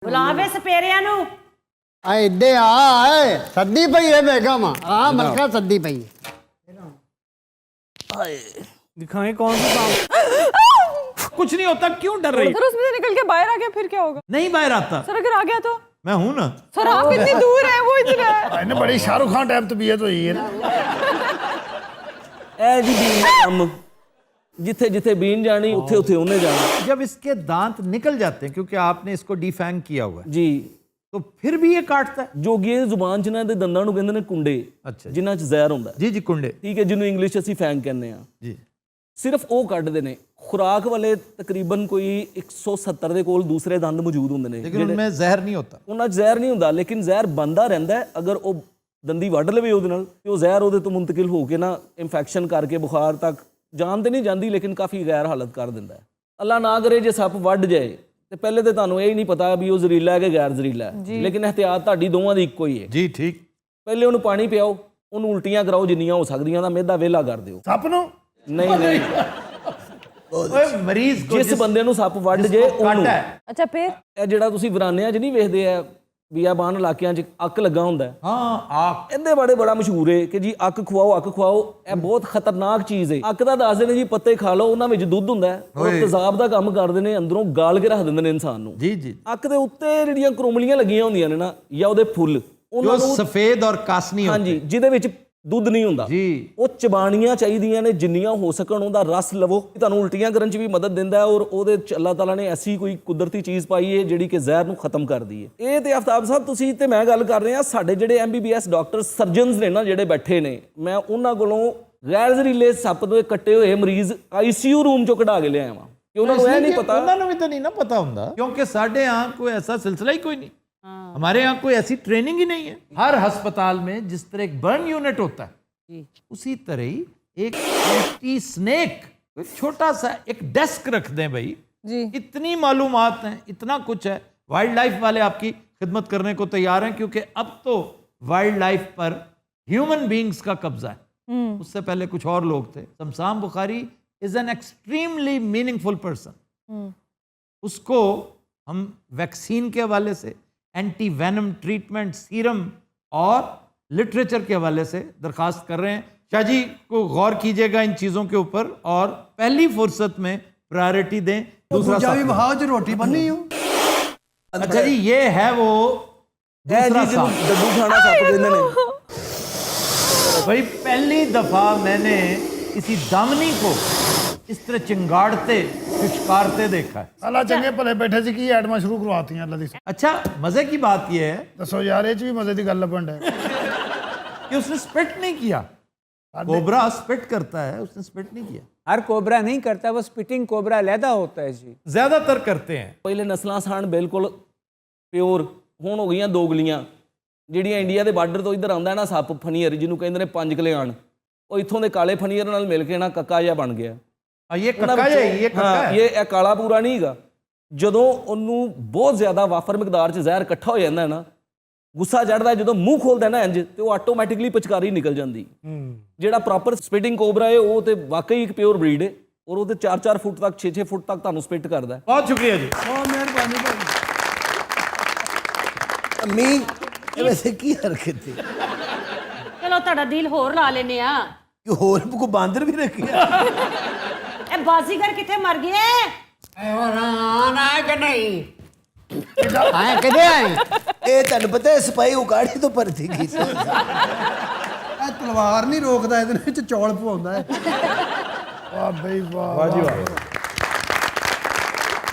बुलावे सपेरिया नू इदे आ सद्दी पई है बेगम आ मलका सद्दी पई दिखाएं कौन सा सांप। कुछ नहीं होता, क्यों डर रही? सर उसमें से निकल के बाहर आ गया फिर क्या होगा? नहीं बाहर आता, सर अगर आ गया तो? मैं हूं ना। सर आप इतनी दूर है, वो इधर है। इन्हें बड़ी शाहरुख खान टाइप तबीयत हुई है ना। ए जी बीन दा काम जिथे जिथे बीन जानी उथे उथे उन्हें जाना। जब इसके दांत निकल जाते हैं क्योंकि आपने इसको डिफैंग किया हुआ है, जी तो फिर भी ये काटता है। जोगी ਦੀ ਜ਼ੁਬਾਨ 'ਚ ਇਹਨਾਂ ਦੇ ਦੰਦਾਂ ਨੂੰ ਕਹਿੰਦੇ ਨੇ ਕੁੰਡੇ, ਅੱਛਾ ਜਿਨ੍ਹਾਂ 'ਚ ਜ਼ਹਿਰ ਹੁੰਦਾ। ਜੀ ਜੀ ਕੁੰਡੇ, ਠੀਕ ਹੈ, ਜਿਹਨੂੰ ਇੰਗਲਿਸ਼ 'ਚ ਅਸੀਂ ਫੈਂਗ ਕਹਿੰਦੇ ਆ। ਜੀ ਸਿਰਫ ਉਹ ਕੱਢਦੇ ਨੇ। ਖੁਰਾਕ ਵਾਲੇ ਤਕਰੀਬਨ ਕੋਈ 170 ਦੇ ਕੋਲ ਦੂਸਰੇ ਦੰਦ ਮੌਜੂਦ ਹੁੰਦੇ ਨੇ, लेकिन उनमें जहर नहीं होता। ਉਹਨਾਂ 'ਚ ਜ਼ਹਿਰ ਨਹੀਂ ਹੁੰਦਾ, ਲੇਕਿਨ ਜ਼ਹਿਰ ਬੰਦਾ ਰਹਿੰਦਾ ਹੈ। ਅਗਰ ਉਹ ਦੰਦੀ ਵੱਢ ਲਵੇ ਉਹਦੇ ਨਾਲ ਤੇ ਉਹ ਜ਼ਹਿਰ ਉਹਦੇ ਤੋਂ ਮੁੰਤਕਿਲ ਹੋ ਕੇ ਨਾ ਇਨਫੈਕਸ਼ਨ ਕਰਕੇ ਬੁਖਾਰ ਤੱਕ ਜਾਨ ਤੇ ਨਹੀਂ ਜਾਂਦੀ, ਲੇਕਿਨ ਕਾਫੀ ਗੈਰ ਹਾਲਤ ਕਰ ਦਿੰਦਾ ਹੈ। ਅੱਲਾ ਨਾ ਕਰੇ ਜੇ ਸੱਪ ਵੱਢ ਜਾਏ ਤੇ ਪਹਿਲੇ ਤੇ ਤੁਹਾਨੂੰ ਇਹ ਹੀ ਨਹੀਂ ਪਤਾ ਵੀ ਉਹ ਜ਼ਹਿਰੀਲਾ ਹੈ ਕਿ ਗੈਰ ਜ਼ਹਿਰੀਲਾ ਹੈ, ਲੇਕਿਨ ਇਹਤਿਆਤ ਤੁਹਾਡੀ ਦੋਵਾਂ ਦੀ ਇੱਕੋ ਹੀ ਹੈ। जी ठीक। ਪਹਿਲੇ ਉਹਨੂੰ ਪਾਣੀ ਪਿਆਓ, ਉਹਨੂੰ ਉਲਟੀਆਂ ਕਰਾਓ ਜਿੰਨੀਆਂ ਹੋ ਸਕਦੀਆਂ, ਦਾ ਮਿਹਦਾ ਵਿਹਲਾ ਕਰ ਦਿਓ। ਸੱਪ ਨੂੰ ਨਹੀਂ ਨਹੀਂ, ओए मरीज को ਜਿਸ ਬੰਦੇ ਨੂੰ ਸੱਪ ਵੱਢ ਜੇ जिसको ਉਹਨੂੰ। काटा है, अच्छा फिर ਇਹ ਜਿਹੜਾ ਤੁਸੀਂ ਵਰਾਨਿਆਂ 'ਚ ਨਹੀਂ ਵੇਖਦੇ ਆ ਬਿਆਬਾਨ ਇਲਾਕਿਆਂ 'ਚ ਅੱਕ ਲੱਗਾ ਹੁੰਦਾ ਹੈ, हाँ आग ਇਹਦੇ ਬਾਰੇ ਬੜਾ ਮਸ਼ਹੂਰ ਹੈ ਕਿ ਜੀ ਅੱਕ ਖਵਾਓ, ਅੱਕ ਖਵਾਓ। ਇਹ ਬਹੁਤ ਖਤਰਨਾਕ ਚੀਜ਼ ਹੈ। ਅੱਕ ਦਾ ਦੱਸਦੇ ਨੇ ਜੀ ਪੱਤੇ ਖਾ ਲਓ, ਉਹਨਾਂ ਵਿੱਚ ਦੁੱਧ ਹੁੰਦਾ ਹੈ, ਉਹ ਤੇਜ਼ਾਬ ਦਾ ਕੰਮ ਕਰਦੇ ਨੇ, ਅੰਦਰੋਂ ਗਾਲ ਕੇ ਰੱਖ ਦਿੰਦੇ ਨੇ ਇਨਸਾਨ ਨੂੰ। जी जी, ਅੱਕ ਦੇ ਉੱਤੇ ਜਿਹੜੀਆਂ ਕਰੋਮਲੀਆਂ ਲੱਗੀਆਂ ਹੁੰਦੀਆਂ ਨੇ ਨਾ, ਜਾਂ ਉਹਦੇ ਫੁੱਲ, जो ਉਹਨਾਂ ਨੂੰ सफेद और कासनी होते ਹਾਂਜੀ ਜਿਹਦੇ ਵਿੱਚ ਦੁੱਧ ਨਹੀਂ ਹੁੰਦਾ, जी ਉਹ ਚਬਾਣੀਆਂ ਚਾਹੀਦੀਆਂ ਨੇ ਜਿੰਨੀਆਂ ਹੋ ਸਕਣ। ਉਹਦਾ ਰਸ ਲਵੋ, ਤੁਹਾਨੂੰ ਉਲਟੀਆਂ ਕਰਨ 'ਚ ਵੀ ਮਦਦ ਦਿੰਦਾ ਹੈ, ਔਰ ਉਹਦੇ 'ਚ ਅੱਲਾਹ ਤਾਲਾ ਨੇ ਐਸੀ ਕੋਈ ਕੁਦਰਤੀ ਚੀਜ਼ ਪਾਈ ਹੈ ਜਿਹੜੀ ਕਿ ਜ਼ਹਿਰ ਨੂੰ ਖਤਮ ਕਰਦੀ ਹੈ। ਇਹ ਤੇ ਆਫਤਾਬ ਸਾਹਿਬ ਤੁਸੀਂ ਤੇ ਮੈਂ ਗੱਲ ਕਰ ਰਹੇ ਹਾਂ, ਸਾਡੇ ਜਿਹੜੇ MBBS ਡਾਕਟਰ ਸਰਜਨਸ ਨੇ ਨਾ ਜਿਹੜੇ ਬੈਠੇ ਨੇ, ਮੈਂ ਉਹਨਾਂ ਕੋਲੋਂ ਗੈਰ ਜ਼ਹਿਰੀਲੇ ਸੱਪ ਦੇ ਕੱਟੇ ਹੋਏ ਮਰੀਜ਼ ICU ਰੂਮ 'ਚੋਂ ਕਢਾ ਕੇ ਲਿਆਇਆ ਵਾਂ ਕਿ ਉਹਨਾਂ ਨੂੰ ਇਹ ਨਹੀਂ ਪਤਾ। उन्होंने भी तो नहीं ना पता होता, क्योंकि साढ़े यहाँ कोई ऐसा सिलसिला ही कोई नहीं। हमारे यहाँ कोई ऐसी ट्रेनिंग ही नहीं है। हर अस्पताल में जिस तरह एक बर्न यूनिट होता है, उसी तरह ही एक एंटी स्नेक छोटा सा एक डेस्क रख दें भाई। जी इतनी मालूमात हैं, इतना कुछ है। वाइल्ड लाइफ वाले आपकी खिदमत करने को तैयार हैं, क्योंकि अब तो वाइल्ड लाइफ पर ह्यूमन बींग्स का कब्जा है। उससे पहले कुछ और लोग थे। Shamsham Bukhari is an extremely meaningful person. उसको हम वैक्सीन के हवाले से, एंटी वेनम ट्रीटमेंट, सीरम और लिटरेचर के हवाले से दरखास्त कर रहे हैं। शाह जी को गौर कीजिएगा इन चीज़ों के ऊपर और पहली फुर्सत में प्रायोरिटी दें। दूसरा भी सांप। बहाओ जो रोटी बननी हो अच्छा जी, ये है वो ਇਹ दूसरा ਜੀ ਜਿਹਨੂੰ सांप। ਡੱਡੂ ਖਾਣਾ ਸੱਪ ਕਹਿੰਦੇ ਨੇ। भाई पहली दफा मैंने किसी दामनी को इस तरह चिंगाड़ते फिचकारते देखा है। ਅੱਲਾ ਚੰਗੇ ਭਲੇ ਬੈਠੇ ਸੀ, ਕੀ ਐਡਮਾਂ ਸ਼ੁਰੂ ਕਰਵਾਤੀਆਂ ਅੱਲਾ ਦੀ। अच्छा मजे की बात यह है ਦੱਸੋ ਯਾਰ, ਇਹ 'ਚ ਵੀ ਮਜ਼ੇ ਦੀ ਗੱਲ ਲੱਭਣ ਡਿਆ। कि उसने स्पिट नहीं किया। कोबरा स्पिट करता है, उसने स्पिट नहीं किया। हर कोबरा नहीं करता, वो स्पिटिंग कोबरा अलहदा होता है जी। ज्यादातर करते हैं। ਪਹਿਲੇ ਨਸਲਾਂ ਸਨ ਬਿਲਕੁਲ ਪਿਓਰ, ਹੁਣ ਹੋ ਗਈਆਂ ਦੋਗਲੀਆਂ। ਜਿਹੜੀਆਂ ਇੰਡੀਆ ਦੇ ਬਾਰਡਰ ਤੋਂ ਇੱਧਰ ਆਉਂਦਾ ਨਾ ਸੱਪ ਫਨੀਅਰ, ਜਿਹਨੂੰ ਕਹਿੰਦੇ ਨੇ ਪੰਜ ਕਲਿਆਣ, ਉਹ ਇੱਥੋਂ ਦੇ ਕਾਲੇ ਫਨੀਅਰ ਨਾਲ ਮਿਲ ਕੇ ਨਾ ਕੱਕਾ ਜਿਹਾ ਬਣ ਗਿਆ। ये कक्का है, ये कक्का है। ਇਹ ਕਾਲਾ ਪੂਰਾ ਨਹੀਂ ਹੈਗਾ। ਜਦੋਂ ਉਹਨੂੰ ਬਹੁਤ ਜ਼ਿਆਦਾ ਵਾਫਰ ਮਿਕਦਾਰ 'ਚ ਜ਼ਹਿਰ ਇਕੱਠਾ ਹੋ ਜਾਂਦਾ ਨਾ, ਗੁੱਸਾ ਚੜਦਾ, ਜਦੋਂ ਮੂੰਹ ਖੋਲਦਾ ਨਾ ਇੰਜ, ਤੇ ਉਹ ਆਟੋਮੈਟਿਕਲੀ ਪਿਚਕਾਰੀ ਨਿਕਲ ਜਾਂਦੀ। ਜਿਹੜਾ ਪ੍ਰੋਪਰ ਸਪਿਟਿੰਗ ਕੋਬਰਾ ਹੈ ਉਹ ਤੇ ਵਾਕਈ ਇੱਕ ਪਿਓਰ ਬਰੀਡ ਹੈ, ਔਰ ਉਹ ਤੇ 4-4 ਫੁੱਟ ਤੱਕ 6-6 ਫੁੱਟ ਤੱਕ ਤੁਹਾਨੂੰ ਸਪਿਟ ਕਰਦਾ ਹੈ। बहुत शुक्रिया जी। ਮਿਹਰਬਾਨੀ ਭਾਈ अम्मी ये वैसे की हरकत है चलो ਤੁਹਾਡਾ ਦਿਲ ਹੋਰ ਲਾ ਲੈਨੇ ਆ। कि होर को बांदर भी रखी है। ਇਹ ਬਾਜ਼ੀਗਰ ਕਿੱਥੇ ਮਰ ਗਏ? ਆਏ ਕਿਦੇ ਆਏ ये तेन पता है सिपाही उकाड़ी तो भर्ती की ਇਹ ਤਲਵਾਰ ਨਹੀਂ ਰੋਕਦਾ, ਇਹਦੇ ਵਿੱਚ ਚੌਲ ਪਵਾਉਂਦਾ ਹੈ। ਵਾਹ ਬਈ ਵਾਹ, वाह जी वाह।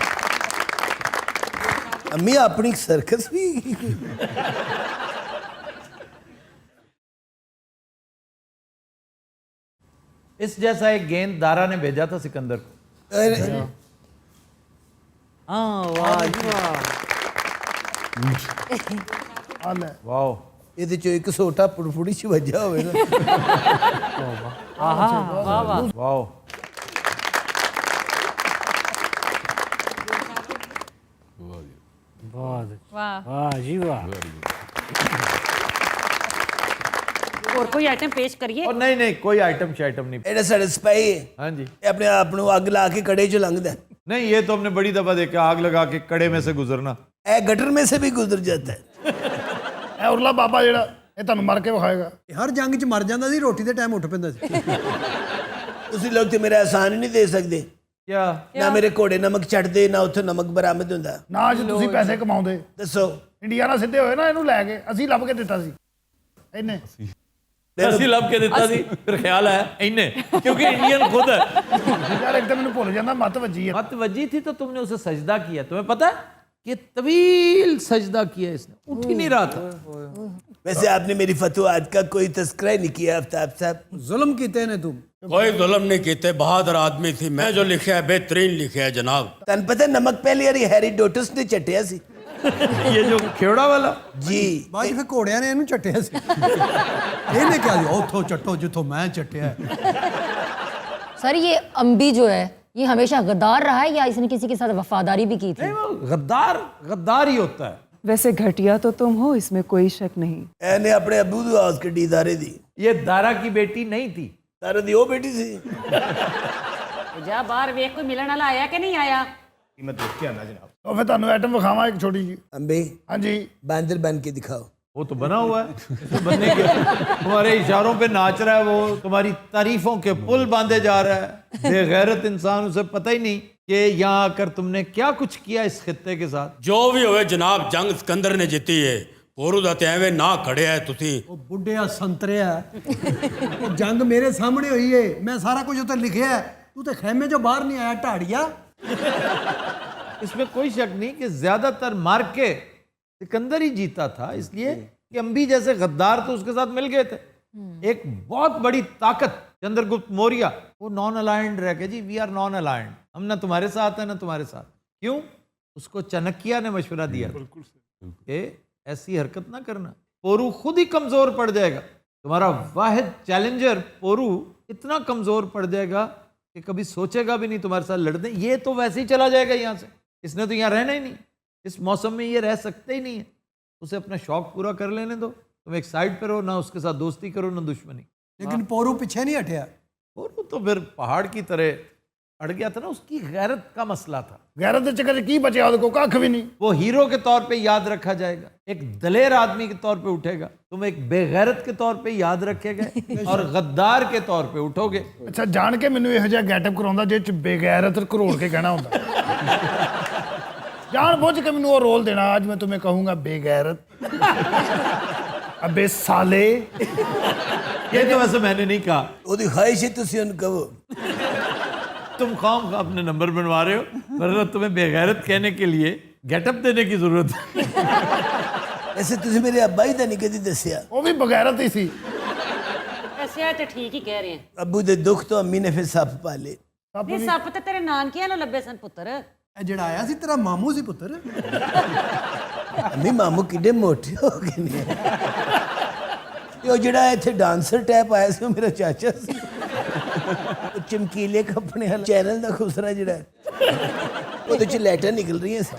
अम्मी अपनी सर्कस भी इस जैसा एक गेंद दारा ने भेजा था सिकंदर को। अरे, हाँ वाह जी ਆ ਲੈ। वाह। ਇਹਦੇ ਚੋਂ ਇੱਕ ਸੋਟਾ ਫੁੜਫੁੜੀ ਚ ਵੱਜਾ ਹੋਵੇ ਨਾ। वाह। वाह वाह जी वाह। ਹੋਰ ਕੋਈ ਆਈਟਮ ਪੇਸ਼ ਕਰੀਏ? और नहीं नहीं, कोई आइटम शाइटम नहीं। ਇਹਦਾ ਸਾਡਾ ਸਿਪਾਹੀ ਹੈ, हाँ जी, ਇਹ ਆਪਣੇ ਆਪ ਨੂੰ ਅੱਗ ਲਾ ਕੇ ਕੜੇ ਚ ਲੰਘਦਾ। नहीं ये तो हमने बड़ी दफा देखा, आग लगा के कड़े में से गुजरना। ए गटर में से भी गुजर जाता है। ਇਹ ਉਰਲਾ ਬਾਬਾ ਜਿਹੜਾ ਇਹ ਤੁਹਾਨੂੰ ਮਰ ਕੇ ਵਿਖਾਏਗਾ। ਹਰ ਜੰਗ 'ਚ ਮਰ ਜਾਂਦਾ ਸੀ, ਰੋਟੀ ਦੇ ਟਾਈਮ ਉੱਠ ਪੈਂਦਾ ਸੀ। ਤੁਸੀਂ ਲੋਕ ਤੇ ਮੇਰਾ ਆਸਾਨ ਹੀ ਨਹੀਂ ਦੇ ਸਕਦੇ। क्या ਨਾ ਮੇਰੇ ਘੋੜੇ ਨਮਕ ਛੱਡਦੇ, ਨਾ ਉੱਥੋਂ ਨਮਕ ਬਰਾਮਦ ਹੁੰਦਾ। ਨਾ ਅੱਜ ਤੁਸੀਂ ਪੈਸੇ ਕਮਾਉਂਦੇ, ਦੱਸੋ ਇੰਡੀਆ ਨਾਲ ਸਿੱਧੇ ਹੋਏ ਨਾ, ਇਹਨੂੰ ਲੈ ਕੇ ਅਸੀਂ ਲੱਭ ਕੇ ਦਿੱਤਾ ਸੀ ਇਹਨੇ। ਅਸੀਂ ਲੱਭ ਕੇ ਦਿੱਤਾ ਸੀ, ਫਿਰ ਖਿਆਲ ਹੈ ਇਹਨੇ, क्योंकि इंडियन खुद है। ਯਾਰ ਇੱਕ ਤਾਂ ਮੈਨੂੰ ਭੁੱਲ ਜਾਂਦਾ, ਮੱਤ ਵੱਜੀ ਹੈ। मत वजी थी तो तुमने उसे सजदा किया। तुम्हें पता है कि तवील सजदा किया इसने, उठ ही नहीं रहा था। वैसे आपने मेरी फतवाहत का कोई तस्करा ही नहीं किया आफ्ताब साहब। ਜ਼ੁਲਮ ਕੀਤੇ ਨੇ तुम। कोई जुल्म नहीं कीते, बहादुर आदमी थी। मैं जो लिखा है बेहतरीन लिखा है जनाब। तन पता नमक पहली बारी हेरोडोटस ने चटिया सी ये जो खेड़ा वाला जी। ਬਾਅਦ 'ਚ ਫਿਰ ਘੋੜਿਆਂ ਨੇ ਇਹਨੂੰ ਚੱਟਿਆ ਸੀ। ਇਹਨੇ ਕਿਹਾ ਜੀ ਉੱਥੋਂ ਚੱਟੋ ਜਿੱਥੋਂ ਮੈਂ ਚੱਟਿਆ। सर ये अम्बी जो है ये हमेशा गद्दार रहा है या इसने किसी के साथ वफादारी भी की थी? नहीं, वो गद्दार ही होता है। वैसे घटिया तो तुम हो, इसमें कोई शक नहीं। एने अपने अबू दी आवाज कड्डी दारे दी। ये दारा की बेटी नहीं थी। दारे दी ओ बेटी सी। ਜਾ ਬਾਹਰ ਵੇਖ ਕੋਈ ਮਿਲਣ ਵਾਲਾ ਆਇਆ ਕਿ ਨਹੀਂ ਆਇਆ। ਉਹ ਫਿਰ ਤੁਹਾਨੂੰ ਆਈਟਮ ਵਿਖਾਵਾਂ ਇੱਕ ਛੋਟੀ ਜੀ। अम्बे ਹਾਂਜੀ बांदर बन के दिखाओ। वो तो बना हुआ है, तो बनने के तुम्हारे इशारों पे नाच रहा है वो, तुम्हारी तारीफों के पुल बांधे जा रहा है। बेगैरत इंसान, उसे पता ही नहीं कि यहाँ आकर तुमने क्या कुछ किया इस खित्ते के साथ। जो भी होवे जनाब, जंग सिकंदर ने जीती है। पोरू दा ते एवें ना खड़े है तुसी। ਉਹ ਬੁੱਢਿਆ ਸੰਤਰਿਆ, ਉਹ ਜੰਗ ਮੇਰੇ ਸਾਹਮਣੇ ਹੋਈ ਏ, ਮੈਂ ਸਾਰਾ ਕੁਝ ਉੱਤੇ ਲਿਖਿਆ ਹੈ। ਤੂੰ ਤੇ ਖੈਮੇ 'ਚੋਂ ਬਾਹਰ ਨਹੀਂ ਆਇਆ ਢਾੜੀਆ। इसमें कोई शक नहीं कि ज्यादातर मार के सिकंदर ही जीता था, इसलिए कि अम्बी जैसे गद्दार तो उसके साथ मिल गए थे। एक बहुत बड़ी ताकत चंद्रगुप्त मौर्य, वो नॉन अलाइंड रह गए जी। वी आर नॉन अलाइंड, हम ना तुम्हारे साथ है ना तुम्हारे साथ। क्यों? उसको चाणक्य ने मशवरा दिया कि ऐसी हरकत ना करना, पोरू खुद ही कमजोर पड़ जाएगा। तुम्हारा वाहिद चैलेंजर पोरू इतना कमजोर पड़ जाएगा कि कभी सोचेगा भी नहीं तुम्हारे साथ लड़ने। ये तो वैसे ही चला जाएगा यहाँ से, इसने तो यहाँ रहना ही नहीं, इस मौसम में ये रह सकते ही नहीं है। उसे अपना शौक पूरा कर लेने दो, तुम एक साइड पर हो, ना उसके साथ दोस्ती करो ना दुश्मनी। ਲੇਕਿਨ ਪੋਰੂ ਪਿੱਛੇ ਨਹੀਂ ਹਟਿਆ। और वो तो फिर पहाड़ की तरह अड़ गया था ना, उसकी गैरत का मसला था। ਗੈਰਤ ਦੇ ਚੱਕਰ 'ਚ ਕੀ ਬਚਿਆ ਉਹਦੇ ਕੋਲ? ਕੱਖ ਵੀ ਨਹੀਂ। वो हीरो के तौर पे याद रखा जाएगा, एक दलेर आदमी के तौर पे उठेगा, तुम एक बेगैरत के तौर पे याद रखे गए और गद्दार के तौर पे उठोगे। ਅੱਛਾ, ਜਾਣ ਕੇ ਮੈਨੂੰ ਇਹੋ ਜਿਹਾ ਗੈਟਅਪ ਕਰਾਉਂਦਾ ਜਿਹ 'ਚ ਬੇਗੈਰਤ ਘਰੋੜ ਕੇ ਕਹਿਣਾ ਹੁੰਦਾ। ਜਾਣ ਬੁੱਝ ਕੇ ਮੈਨੂੰ ਉਹ ਰੋਲ ਦੇਣਾ। ਅੱਜ ਮੈਂ तुम्हें कहूंगा बेगैरत, अबे साले। ये तो वैसे मैंने नहीं कहा, ओदी ख्वाहिश है तुसी उन कहो। तुम खाम खा अपने नंबर बनवा रहे हो, वरना तुम्हें बेगैरत कहने के लिए गेटअप देने की जरूरत है। ऐसे तुसी मेरे अब्बा ही ਤਾਂ ਨਹੀਂ ਕਦੀ ਦੱਸਿਆ। ਉਹ ਵੀ ਬਗੈਰਤ ਹੀ ਸੀ। ਐਸੇ ਤੇ ਠੀਕ ਹੀ ਕਹਿ ਰਹੇ ਆ। अबू दे दुख तो अम्मी ने फिर सप पाले। ਨਹੀਂ ਸੱਪ ਤੇ ਤੇਰੇ ਨਾਨਕਿਆਂ ਨੂੰ ਲੱਭੇ ਸਨ ਪੁੱਤਰ। ਇਹ ਜਿਹੜਾ ਆਇਆ ਸੀ ਤੇਰਾ ਮਾਮੂ ਸੀ ਪੁੱਤਰ। अम्मी मामू किडे मोटे हो गए ने। ਉਹ ਜਿਹੜਾ ਇੱਥੇ ਡਾਂਸਰ ਟੈਪ ਆਇਆ ਸੀ ਉਹ ਮੇਰਾ ਚਾਚਾ ਸੀ। ਉਹ ਚਮਕੀਲੇ ਕੱਪੜੇ ਵਾਲਾ ਚੈਨਲ ਦਾ ਖੁਸਰਾ ਜਿਹੜਾ ਉਹਦੇ ਚ ਲੈਟਾਂ ਨਿਕਲ ਰਹੀਆਂ ਸੀ।